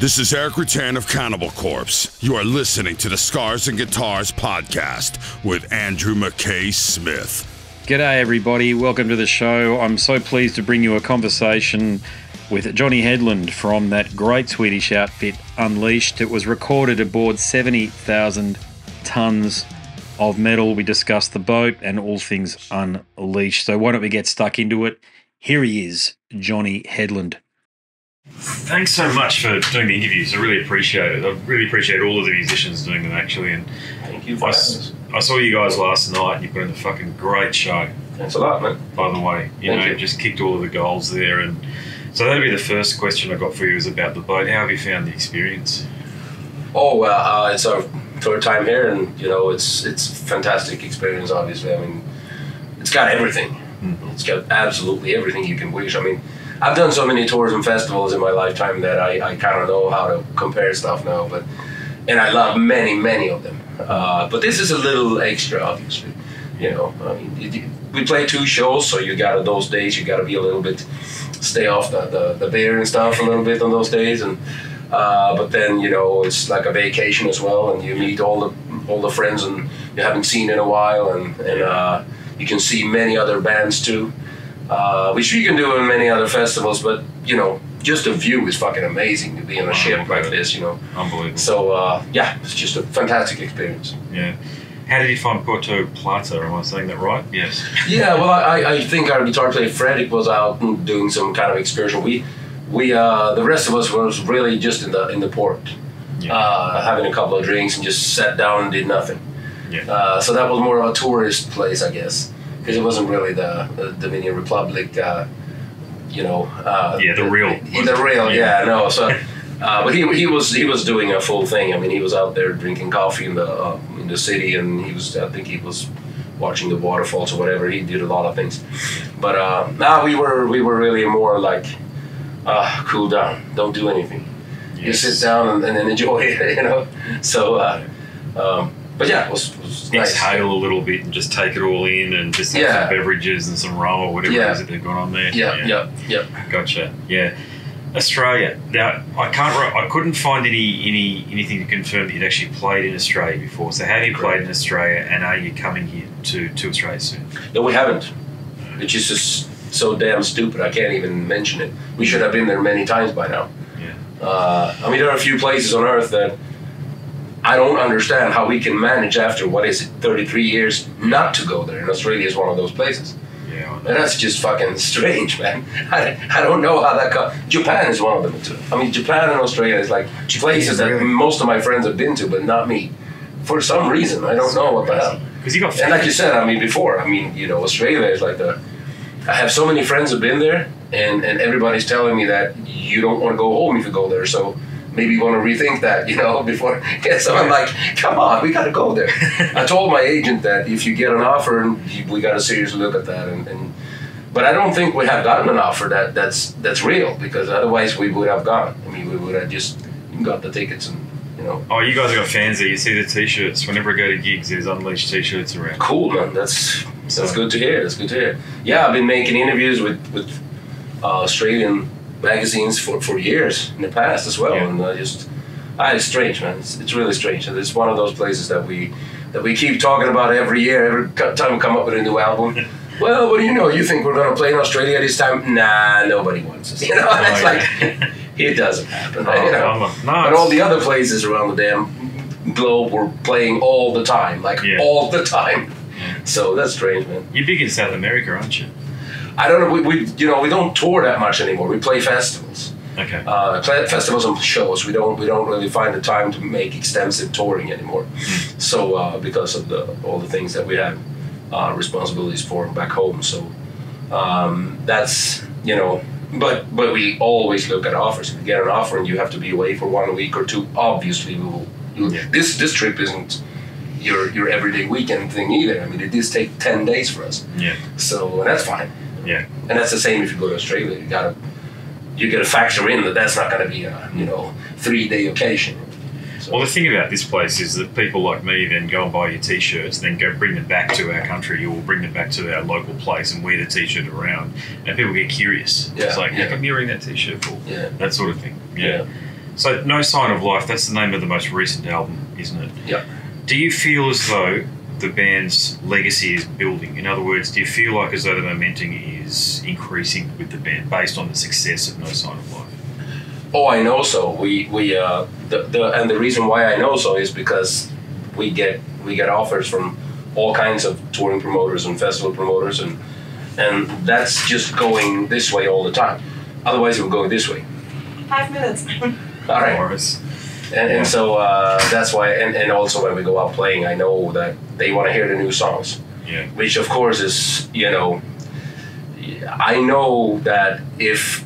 This is Eric Rutan of Cannibal Corpse. You are listening to the Scars and Guitars podcast with Andrew McKay Smith. G'day everybody, welcome to the show. I'm so pleased to bring you a conversation with Johnny Hedlund from that great Swedish outfit Unleashed. It was recorded aboard 70,000 tons of metal. We discussed the boat and all things Unleashed. So why don't we get stuck into it? Here he is, Johnny Hedlund. Thanks so much for doing the interviews. I really appreciate it. I really appreciate all of the musicians doing them, actually. And thank you for having us. I saw you guys last night and you put in a fucking great show. Thanks a lot, man. By the way, you just kicked all of the goals there. And so that'd be the first question I got for you, is about the boat. How have you found the experience? Oh, well, it's our third time here, and it's a fantastic experience. Obviously, I mean, it's got everything. It's got absolutely everything you can wish. I mean, I've done so many tours and festivals in my lifetime that I kind of know how to compare stuff now. And I love many of them. But this is a little extra, obviously. I mean, we play 2 shows, so those days you gotta be a little bit, stay off the beer and stuff a little bit on those days, and but then it's like a vacation as well, and you meet all the friends and you haven't seen in a while, and you can see many other bands too, which you can do in many other festivals, but just the view is fucking amazing to be on a ship like this, Unbelievable. So it's just a fantastic experience. Yeah. How did you find Puerto Plata? Am I saying that right? Yes. Yeah, well, I think our guitar player Fredrik was out doing some kind of excursion. We the rest of us was really just in the port, having a couple of drinks and just sat down and did nothing. Yeah. So that was more of a tourist place, I guess, because it wasn't really the Dominican Republic. The real. Yeah, no. So, but he was doing a full thing. I mean, he was out there drinking coffee in the city, and I think he was watching the waterfalls or whatever. He did a lot of things, but now we were really more like cool down, don't do anything, just sit down and enjoy it, So, but yeah, it was nice. Exhale a little bit and just take it all in, and just have some beverages and some rum or whatever it is that they've got on there. Yeah. Gotcha. Yeah. Australia. Now, I couldn't find anything to confirm that you'd actually played in Australia before. So have you played in Australia, and are you coming here to Australia soon? No, we haven't. Which is just so damn stupid. I can't even mention it. We should have been there many times by now. Yeah. I mean, there are a few places on Earth that I don't understand how we can manage after 33 years not to go there. And Australia is one of those places. Yeah, and that's just fucking strange, man. I don't know how that got. Japan is one of them too. I mean, Japan and Australia is like places that most of my friends have been to, but not me. For some reason, I don't know what the hell. Because you got. And like you said, I mean, before, Australia is like I have so many friends who've been there, and everybody's telling me that you don't want to go home if you go there. So maybe you want to rethink that, before. Yeah, so I'm like, come on, we got to go there. I told my agent that if you get an offer, we got to seriously look at that. But I don't think we have gotten an offer that's real, because otherwise we would have gone. I mean, we would have just got the tickets and, Oh, you guys have got fans there. You see the T-shirts. Whenever I go to gigs, there's Unleashed T-shirts around. Cool, man. That's good to hear. That's good to hear. Yeah, I've been making interviews with Australian magazines for years in the past as well, and it's strange, man. It's really strange. And it's one of those places that we keep talking about every year. Every time we come up with a new album. Well, what do you know? You think we're going to play in Australia this time? Nah, nobody wants us. It's like it doesn't happen. But all the other places around the damn globe were playing all the time, all the time. So that's strange, man. You're big in South America, aren't you? I don't know. We don't tour that much anymore. We play festivals. Okay. Festivals and shows. We don't really find the time to make extensive touring anymore. So because of all the things that we have responsibilities for back home. So that's But we always look at offers. If you get an offer and you have to be away for 1 week or 2, obviously we will. This trip isn't your everyday weekend thing either. I mean, it does take 10 days for us. Yeah. So and that's fine. Yeah. And that's the same if you go to Australia. You gotta factor in that's not gonna be a 3-day occasion. So. Well, the thing about this place is that people like me then go and buy your T-shirts, then go bring them back to our country, or bring them back to our local place and wear the T-shirt around, and people get curious. It's like, how come you're wearing that T-shirt for? Yeah. That sort of thing. Yeah. So, No Sign of Life, that's the name of the most recent album, isn't it? Yeah. Do you feel as though the band's legacy is building? In other words, do you feel like as though the momentum is increasing with the band based on the success of No Sign of Life? Oh, I know so. And the reason why I know so is because we get offers from all kinds of touring promoters and festival promoters, and that's just going this way all the time. Otherwise, it would go this way. 5 minutes. All right. Morris. And so that's why, and also when we go out playing, I know that they want to hear the new songs. Yeah. Which of course is, I know that if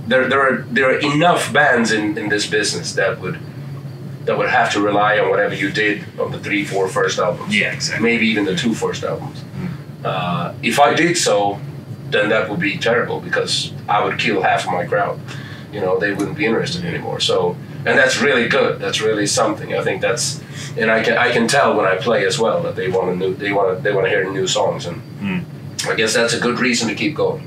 there are enough bands in this business that would have to rely on whatever you did on the 3-4 first albums. Yeah, exactly. Maybe even the 2 first albums. If I did so, then that would be terrible because I would kill half of my crowd. They wouldn't be interested anymore. So, and that's really good. That's really something. I think that's, and I can tell when I play as well that they want to hear new songs, and I guess that's a good reason to keep going.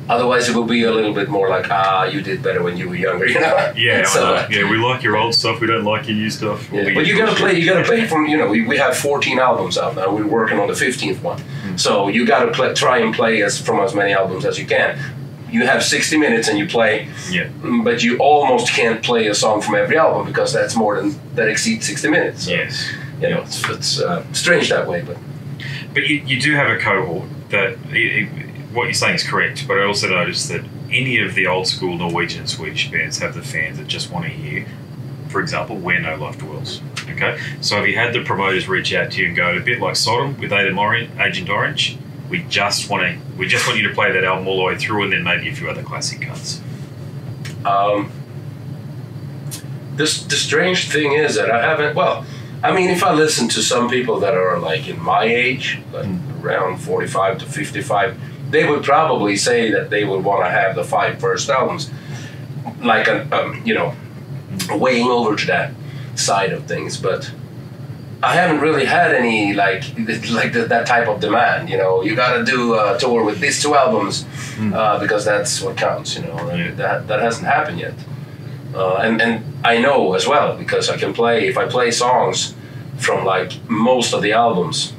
Otherwise, it will be a little bit more like, you did better when you were younger, Yeah, So, I know. Yeah, we like your old stuff. We don't like your new stuff. yeah, but you gotta play from. We have 14 albums out now. We're working on the 15th one, so you gotta try and play from as many albums as you can. You have 60 minutes and you play, but you almost can't play a song from every album because that's that exceeds 60 minutes. So, Yes. It's strange that way, but you do have a cohort that what you're saying is correct, but I also noticed that any of the old school Norwegian and Swedish bands have the fans that just want to hear, for example, Where No Life Dwells. Okay, so have you had the promoters reach out to you and go, a bit like Sodom with Agent Orange, we just want you to play that album all the way through, and then maybe a few other classic cuts? The strange thing is that I haven't. Well, I mean, if I listen to some people that are like in my age, like around 45 to 55, they would probably say that they would want to have the 5 first albums, like weighing over to that side of things. But I haven't really had any like that type of demand. You got to do a tour with these 2 albums because that's what counts. That hasn't happened yet. And I know as well because if I play songs from like most of the albums,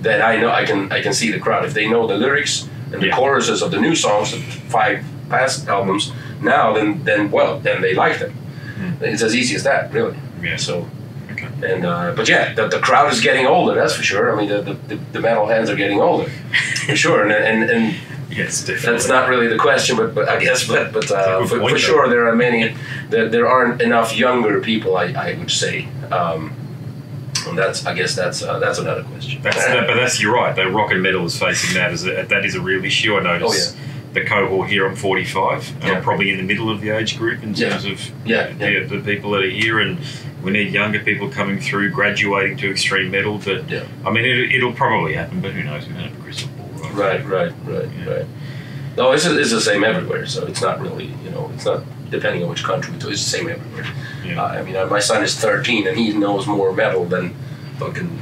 then I know I can see the crowd. If they know the lyrics and the choruses of the new songs, the 5 past albums, now then they like them. It's as easy as that, really. Yeah. So, and but yeah, the crowd is getting older. That's for sure. I mean, the metal heads are getting older, for sure. And yes, definitely. That's not really the question, but I guess, but for sure there are many. There aren't enough younger people. I would say. And I guess that's another question. But you're right. The rock and metal is facing that that is a real issue. I notice the cohort here. I'm 45. And I'm probably in the middle of the age group in terms of the people that are here, and we need younger people coming through, graduating to extreme metal. But I mean, it'll probably happen. But who knows? We don't have a crystal ball, right? Right. No, it's the same everywhere. So it's not really, it's not depending on which country. It's the same everywhere. Yeah. I mean, my son is 13 and he knows more metal than fucking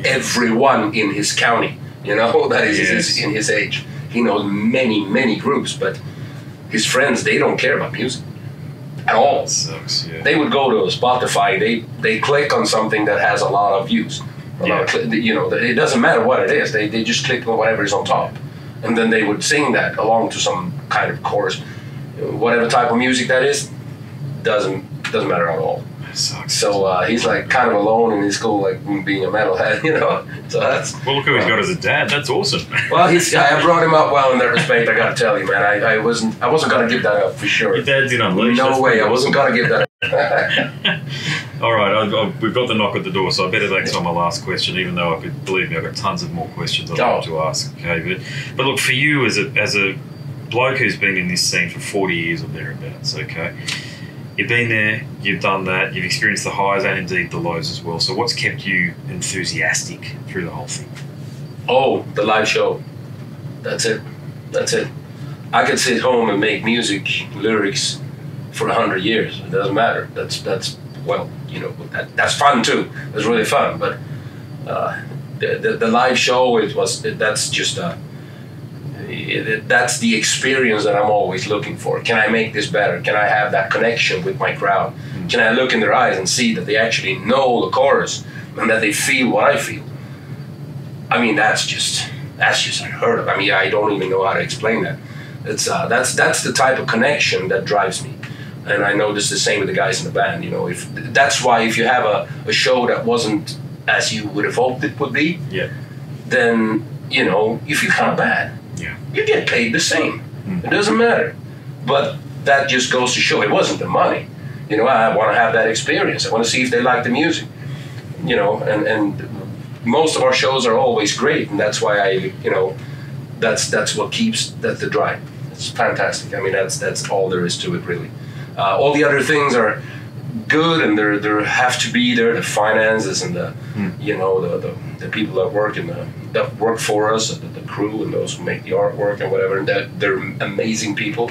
everyone in his county. That is in his age. He knows many groups, but his friends, they don't care about music at all. That sucks. Yeah. They would go to Spotify. They click on something that has a lot of views. It doesn't matter what it is. They just click on whatever is on top, and then they would sing that along to some kind of chorus. Whatever type of music that is, doesn't matter at all. That sucks. So he's like kind of alone in his school, like being a metalhead, So that's. Well, look who he's got as a dad. That's awesome. Well, I brought him up well in that respect. I got to tell you, man. I wasn't gonna give that up for sure. Your dad's in Unleashed. No way. I wasn't gonna give that up. All right, we've got the knock at the door, so I better take on my last question. Even though believe me, I've got tons of more questions I'd like to ask. Okay, but look, for you as a bloke who's been in this scene for 40 years or thereabouts, okay, you've been there, you've done that, you've experienced the highs and indeed the lows as well. So what's kept you enthusiastic through the whole thing? Oh, the live show. That's it. I could sit home and make music, lyrics for 100 years. It doesn't matter. That's fun too. It's really fun. But the live show, that's just that's the experience that I'm always looking for. Can I make this better? Can I have that connection with my crowd? Can I look in their eyes and see that they actually know the chorus and that they feel what I feel? I mean, that's just unheard of. I mean, I don't even know how to explain that. That's the type of connection that drives me. And I know this is the same with the guys in the band. You know, that's why if you have a show that wasn't as you would have hoped it would be, then, you know, you feel kind of bad. Yeah. You get paid the same. It doesn't matter. But that just goes to show it wasn't the money. You know, I want to have that experience. I want to see if they like the music. You know, and most of our shows are always great, and that's why that's what keeps the drive. It's fantastic. I mean, that's all there is to it, really. All the other things are good, and there have to be there, the finances and the people that work for us, the crew and those who make the artwork and whatever, and that they're amazing people.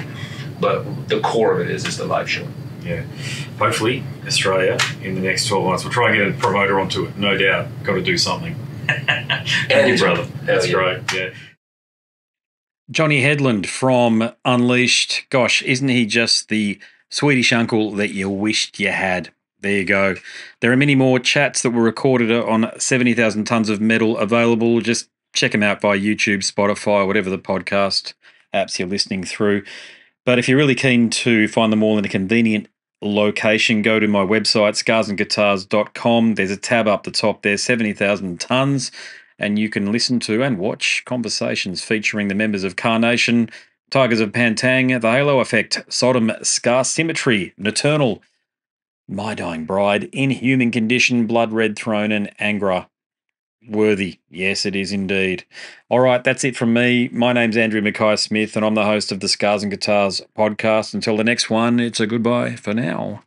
But the core of it is the live show. Yeah. Hopefully, Australia in the next 12 months. We'll try and get a promoter onto it, no doubt. Got to do something. And your brother. That's great. Yeah. Johnny Hedlund from Unleashed. Gosh, isn't he just the Swedish uncle that you wished you had? There you go. There are many more chats that were recorded on 70,000 Tons of Metal available. Just check them out via YouTube, Spotify, whatever the podcast apps you're listening through. But if you're really keen to find them all in a convenient location, go to my website, scarsandguitars.com. There's a tab up the top there, 70,000 Tons, and you can listen to and watch conversations featuring the members of Carnation, Tigers of Pantang, The Halo Effect, Sodom, Scar Symmetry, Nocturnal, My Dying Bride, Inhuman Condition, Blood Red Throne, and Angra. Worthy. Yes, it is indeed. All right, that's it from me. My name's Andrew Mackay-Smith, and I'm the host of the Scars and Guitars podcast. Until the next one, it's a goodbye for now.